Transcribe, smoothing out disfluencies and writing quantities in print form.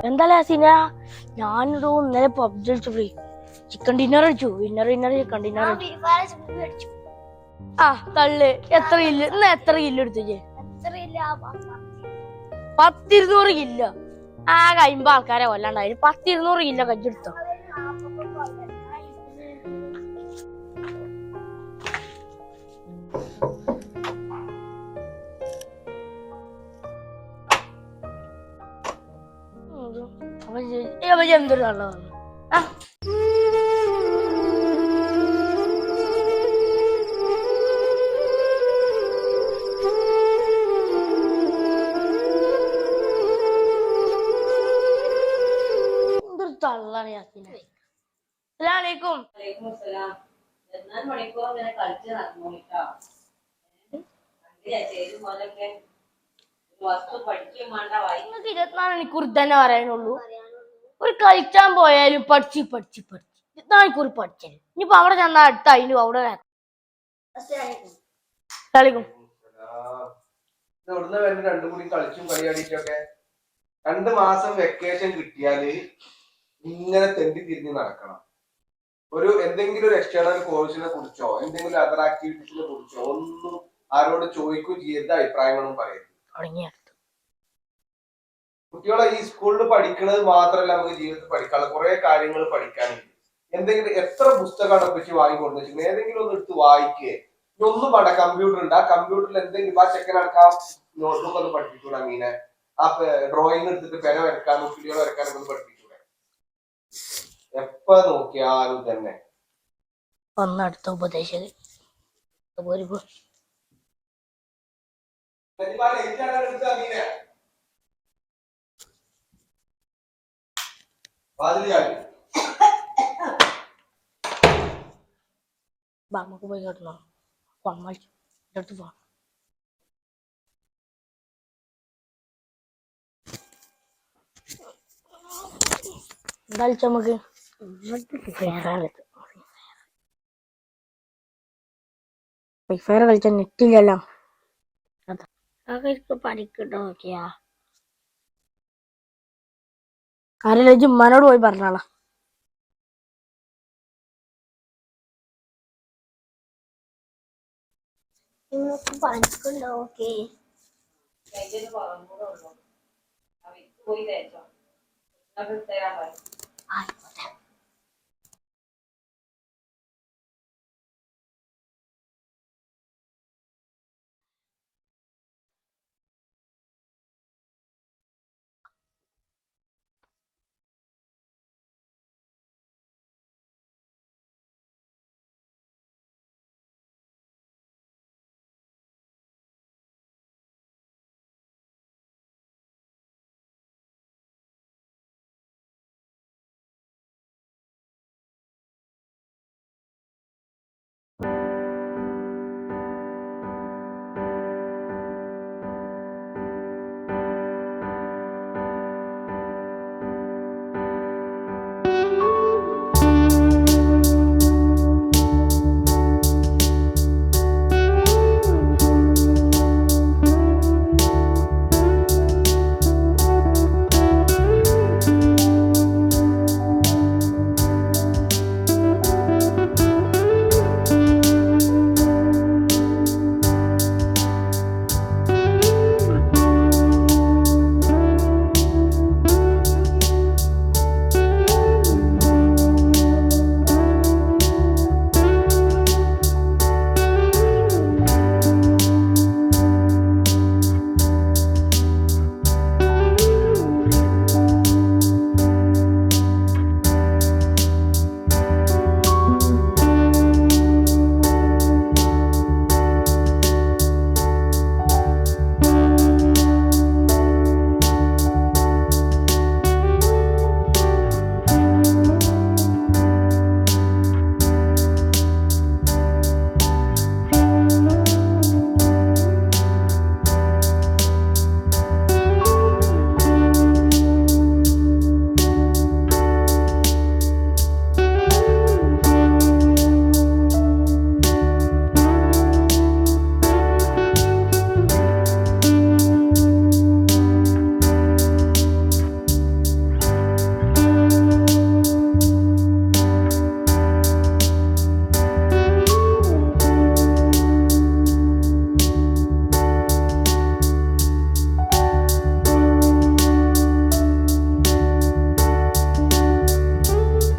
എന്താ ലാസിന ഞാനൊരു ഇന്നലെ പബ്ജി കളിച്ചു ഫ്രീ ചിക്കൻ ഡിന്നർ അടിച്ചു വിന്നർ ചിക്കൻ ഡിന്നർ അടിച്ചു. ആ തള്ളു എത്ര കില്ല് ഇന്ന് എത്ര കില്ല് എടുത്തു 10-200 കില്ലോ. ആകെ 50 ആൾക്കാരെ കൊല്ലാണ്ടായി 10-200 കില്ലോ കജ്ജെടുത്തോ. എന്തൊരു വെള്ളമാണ് എന്തൊരു തള്ളാണ് യാസിന. അസ്സലാമു നിങ്ങൾക്ക് 24 മണിക്കൂർ തന്നെ പറയാനുള്ളൂ. ഒരു കളിച്ചാൻ പോയാലും പഠിച്ച് 24 മണിക്കൂർ പഠിച്ചത്. ഇനിയിപ്പോ അവിടെ ചെന്നാ അടുത്ത അതിനും അവിടെ കളിക്കും. രണ്ടും കൂടി കളിച്ചും കളിയാടിച്ചൊക്കെ 2 മാസം വെക്കേഷൻ കിട്ടിയാല് ഇങ്ങനെ തെണ്ടി തിരിഞ്ഞ് നടക്കണം. എന്തെങ്കിലും ഒരു എക്സ്റ്റേണൽ കോഴ്സിനെ കുറിച്ചോ എന്തെങ്കിലും അതർ ആക്ടിവിറ്റീസിനെ കുറിച്ചോ ഒന്നും ആരോട് ചോദിക്കുകയും ചെയ്യരുത്, അഭിപ്രായങ്ങളും പറയരുത്. കുട്ടികളെ ഈ സ്കൂളിൽ പഠിക്കുന്നത് മാത്രമല്ല, നമുക്ക് ജീവിതത്തിൽ പഠിക്കാനുള്ള കുറെ കാര്യങ്ങൾ പഠിക്കാനുണ്ട്. എന്തെങ്കിലും എത്ര പുസ്തകം അടപ്പിച്ച് വാങ്ങിക്കൊണ്ടു വെച്ചിട്ടുണ്ട്, ഏതെങ്കിലും ഒന്ന് എടുത്ത് വായിക്കേ. ഒന്നും വേണ്ട, കമ്പ്യൂട്ടർ ഉണ്ട്, ആ കമ്പ്യൂട്ടറിൽ എന്തെങ്കിലും ആ ചെക്കനടക്കം നോട്ട്ബുക്ക് ഒന്ന് പഠിപ്പിച്ചൂടെ, മീനെ ആ ഡ്രോയിങ് എടുത്തിട്ട് പെര വരക്കാനും കുട്ടികളെ വരക്കാനൊക്കെ ഒന്ന് പഠിപ്പിച്ചൂടെ. എപ്പ നോക്കിയാലും തന്നെ ഒന്നടുത്ത ഉപദേശകൻ നമുക്ക് പോയി കിടന്നോ എടുത്ത് പോ. എന്താ കളിച്ച നമുക്ക് ഫ്രീ ഫയർ കളിച്ച നെറ്റില്ലല്ലോ. അതൊക്കെ പഠിക്കട്ടോ നോക്കിയാ ആരല്ലേ ഉമ്മാനോട് പോയി പറഞ്ഞാളാ. പഠിക്കണ്ടോ ഓക്കെ ആയിക്കോട്ടെ.